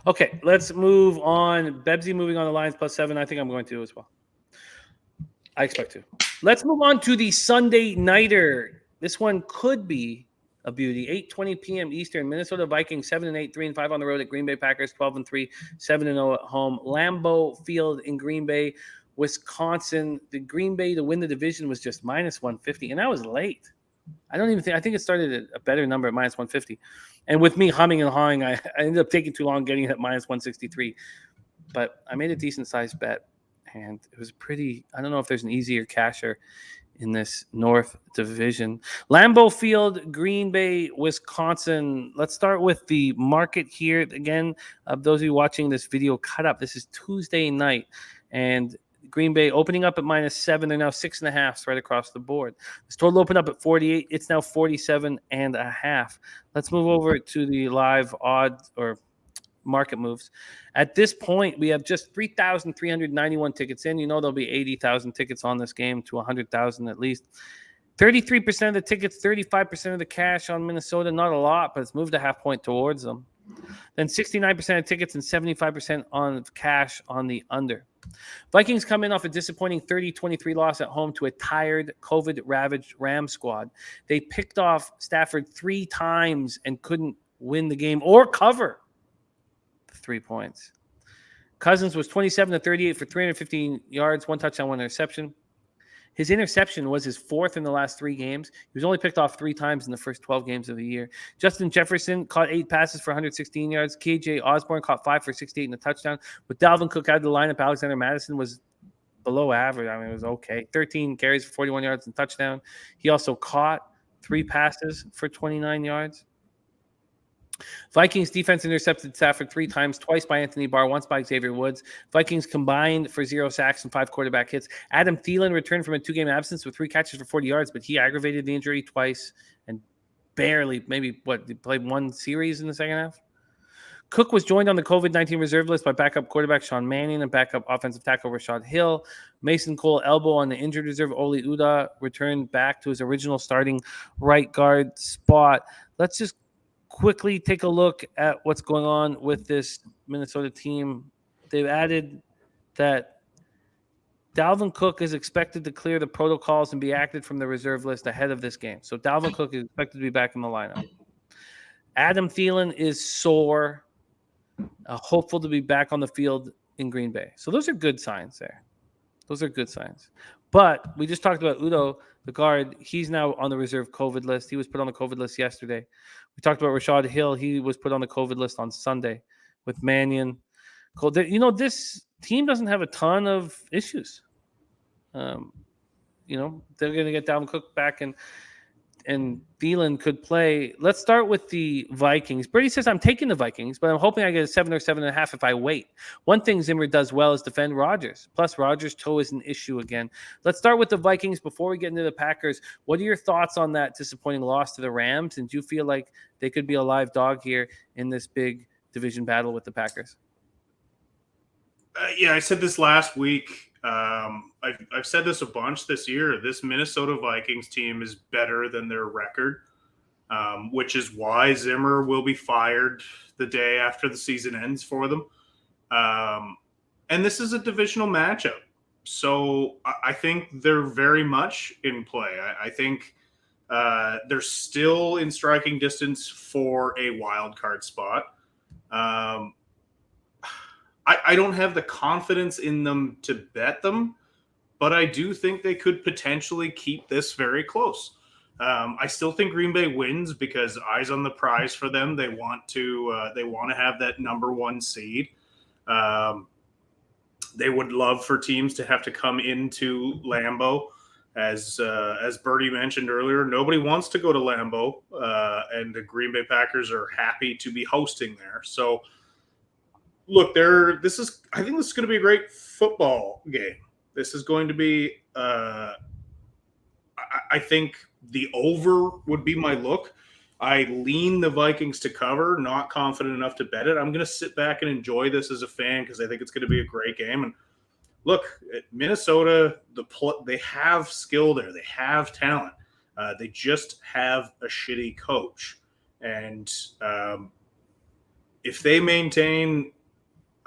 Okay, let's move on. Bebsie moving on the Lions +7. I think I'm going to as well. I expect to. Let's move on to the Sunday nighter. This one could be a beauty. 8:20 p.m. Eastern. Minnesota Vikings 7-8, 3-5 on the road at Green Bay Packers 12-3, 7-0 at home. Lambeau Field in Green Bay, Wisconsin. The Green Bay to win the division was just -150, and that was late. I think it started at a better number at -150. And with me humming and hawing, I ended up taking too long getting it at -163. But I made a decent sized bet, and it was pretty. I don't know if there's an easier casher in this North Division. Lambeau Field, Green Bay, Wisconsin. Let's start with the market here. Again, of those of you watching this video cut up, this is Tuesday night, and Green Bay opening up at -7. They're now 6.5 right across the board. This total opened up at 48. It's now 47.5. Let's move over to the live odds or market moves. At this point, we have just 3,391 tickets in. You know there'll be 80,000 tickets on this game to 100,000 at least. 33% of the tickets, 35% of the cash on Minnesota. Not a lot, but it's moved a half point towards them. Then 69% of tickets and 75% on cash on the under. Vikings come in off a disappointing 30-23 loss at home to a tired, COVID-ravaged Rams squad. They picked off Stafford 3 times and couldn't win the game or cover the 3 points. Cousins was 27-38 for 315 yards, 1 touchdown, 1 interception. His interception was his 4th in the last 3 games. He was only picked off 3 times in the first 12 games of the year. Justin Jefferson caught 8 passes for 116 yards. KJ Osborne caught 5 for 68 and a touchdown. With Dalvin Cook out of the lineup, Alexander Madison was below average. I mean, it was okay. 13 carries for 41 yards and touchdown. He also caught 3 passes for 29 yards. Vikings defense intercepted Stafford 3 times, twice by Anthony Barr, once by Xavier Woods. Vikings combined for 0 sacks and 5 quarterback hits. Adam Thielen returned from a 2-game absence with 3 catches for 40 yards, but he aggravated the injury twice and barely, he played 1 series in the second half. Cook was joined on the COVID-19 reserve list by backup quarterback Sean Mannion and backup offensive tackle Rashad Hill. Mason Cole elbow on the injured reserve. Oli Udoh returned back to his original starting right guard spot. Let's just quickly take a look at what's going on with this Minnesota team. They've added that Dalvin Cook is expected to clear the protocols and be acted from the reserve list ahead of this game. So Dalvin Cook is expected to be back in the lineup. Adam Thielen is sore, hopeful to be back on the field in Green Bay. So those are good signs there. Those are good signs. But we just talked about Udoh, the guard. He's now on the reserve COVID list. He was put on the COVID list yesterday. We talked about Rashad Hill. He was put on the COVID list on Sunday with Mannion. This team doesn't have a ton of issues. They're going to get Dalvin Cook back and Thielen could play. Let's start with the Vikings. Brady says, I'm taking the Vikings, but I'm hoping I get a 7 or 7.5 if I wait. One thing Zimmer does well is defend Rodgers. Plus, Rodgers' toe is an issue again. Let's start with the Vikings before we get into the Packers. What are your thoughts on that disappointing loss to the Rams? And do you feel like they could be a live dog here in this big division battle with the Packers? I said this last week. I've said this a bunch this year. This Minnesota Vikings team is better than their record, which is why Zimmer will be fired the day after the season ends for them. And this is a divisional matchup. So I think they're very much in play. I think they're still in striking distance for a wild card spot. I don't have the confidence in them to bet them, but I do think they could potentially keep this very close. I still think Green Bay wins because eyes on the prize for them. They want to have that number 1 seed. They would love for teams to have to come into Lambeau. As Bertie mentioned earlier, nobody wants to go to Lambeau, and the Green Bay Packers are happy to be hosting there. So, look, I think this is going to be a great football game. This is going to be, I think the over would be my look. I lean the Vikings to cover, not confident enough to bet it. I'm going to sit back and enjoy this as a fan because I think it's going to be a great game. And look, Minnesota, they have skill there. They have talent. They just have a shitty coach. And if they maintain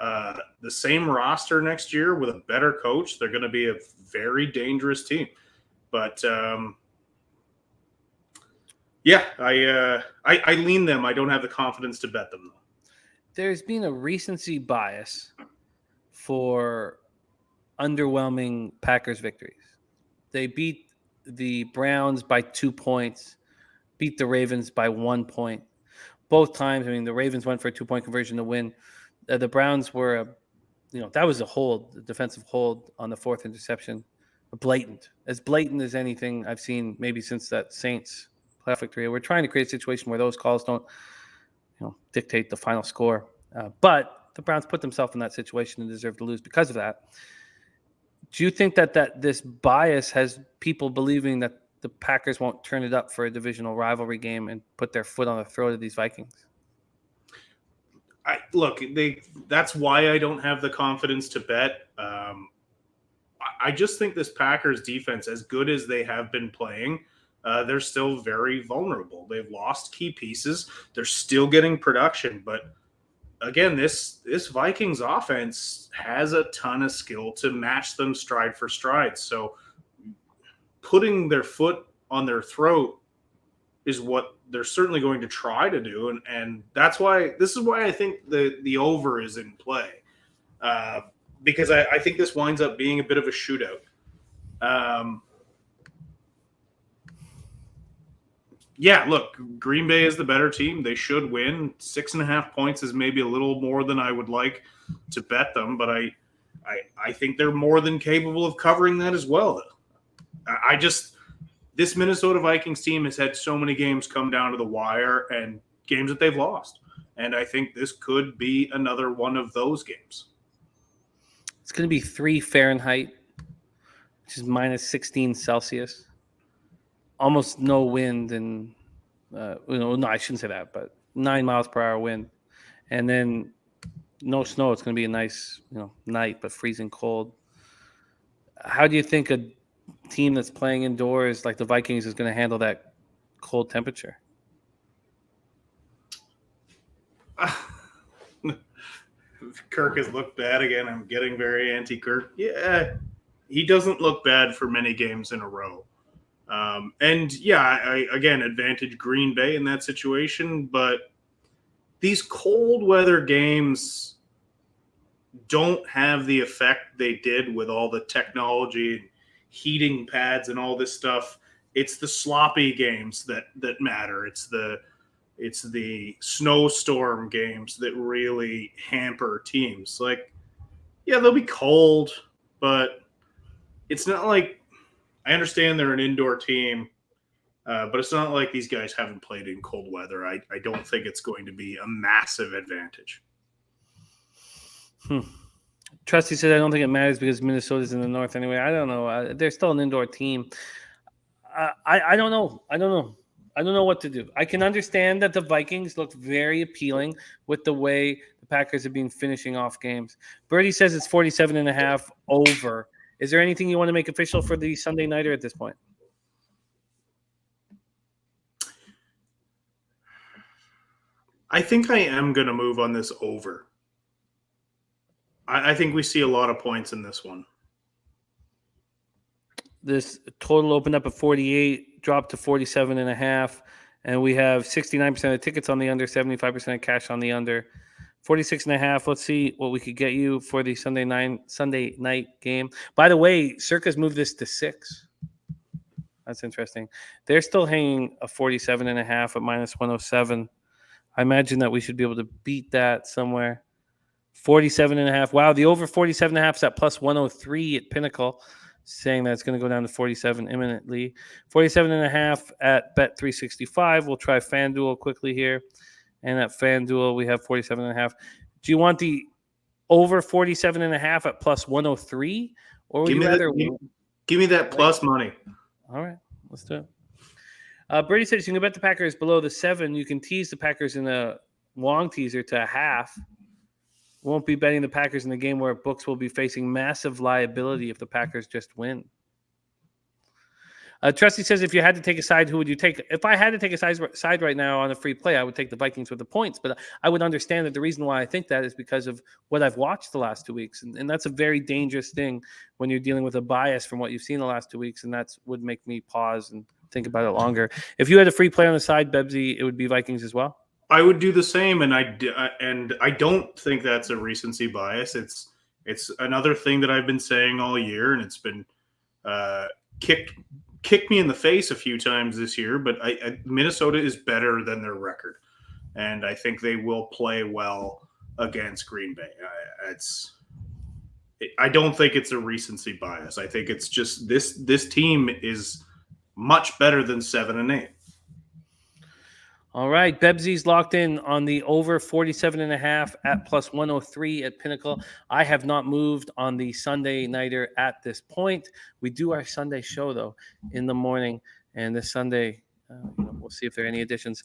the same roster next year with a better coach, they're going to be a very dangerous team. But yeah, I lean them. I don't have the confidence to bet them, though. There's been a recency bias for underwhelming Packers victories. They beat the Browns by 2 points, beat the Ravens by 1 point. Both times, I mean, the Ravens went for a 2-point conversion to win. The Browns were, that was a hold, a defensive hold on the fourth interception. Blatant as anything I've seen maybe since that Saints playoff victory. We're trying to create a situation where those calls don't, dictate the final score. But the Browns put themselves in that situation and deserve to lose because of that. Do you think that this bias has people believing that the Packers won't turn it up for a divisional rivalry game and put their foot on the throat of these Vikings? That's why I don't have the confidence to bet. I just think this Packers defense, as good as they have been playing, they're still very vulnerable. They've lost key pieces. They're still getting production. But again, this Vikings offense has a ton of skill to match them stride for stride. So putting their foot on their throat is what they're certainly going to try to do. And this is why I think the over is in play. Because I think this winds up being a bit of a shootout. Look, Green Bay is the better team. They should win. 6.5 points is maybe a little more than I would like to bet them, but I think they're more than capable of covering that as well. This Minnesota Vikings team has had so many games come down to the wire and games that they've lost. And I think this could be another one of those games. It's going to be 3 Fahrenheit, which is minus 16 Celsius. Almost no wind and, no, I shouldn't say that, but 9 miles per hour wind. And then no snow. It's going to be a nice, night, but freezing cold. How do you think a team that's playing indoors like the Vikings is going to handle that cold temperature? Kirk has looked bad again. I'm getting very anti-Kirk. Yeah, he doesn't look bad for many games in a row. I again advantage Green Bay in that situation, but these cold weather games don't have the effect they did with all the technology and heating pads and all this stuff. It's the sloppy games that matter. It's the snowstorm games that really hamper teams. They'll be cold, but it's not like, I understand they're an indoor team, but it's not like these guys haven't played in cold weather. I don't think it's going to be a massive advantage. Trusty said, I don't think it matters because Minnesota's in the North anyway. I don't know. They're still an indoor team. I don't know. I don't know what to do. I can understand that the Vikings look very appealing with the way the Packers have been finishing off games. Birdie says it's 47.5 over. Is there anything you want to make official for the Sunday nighter at this point? I think I am going to move on this over. I think we see a lot of points in this one. This total opened up at 48, dropped to 47.5, and we have 69% of tickets on the under, 75% of cash on the under. 46.5. Let's see what we could get you for the Sunday night game. By the way, Circa's moved this to 6. That's interesting. They're still hanging a 47.5 at minus 107. I imagine that we should be able to beat that somewhere. 47.5. Wow, the over 47.5 is at plus 103 at Pinnacle, saying that it's going to go down to 47 imminently. 47.5 at Bet365. We'll try FanDuel quickly here. And at FanDuel, we have 47.5. Do you want the over 47.5 at plus 103? Or would you rather give me that plus money? All right, let's do it. Brady says you can bet the Packers below the 7. You can tease the Packers in a long teaser to a half. Won't be betting the Packers in the game where books will be facing massive liability if the Packers just win. Trusty says, if you had to take a side, who would you take? If I had to take a side right now on a free play, I would take the Vikings with the points. But I would understand that the reason why I think that is because of what I've watched the last 2 weeks. And that's a very dangerous thing when you're dealing with a bias from what you've seen the last 2 weeks. And that would make me pause and think about it longer. If you had a free play on the side, Bebsie, it would be Vikings as well. I would do the same, and I don't think that's a recency bias. It's another thing that I've been saying all year, and it's been kicked me in the face a few times this year. But Minnesota is better than their record, and I think they will play well against Green Bay. I don't think it's a recency bias. I think it's just this team is much better than 7-8. All right, Bebsie's locked in on the over 47.5 at plus 103 at Pinnacle. I have not moved on the Sunday nighter at this point. We do our Sunday show, though, in the morning. And this Sunday, we'll see if there are any additions.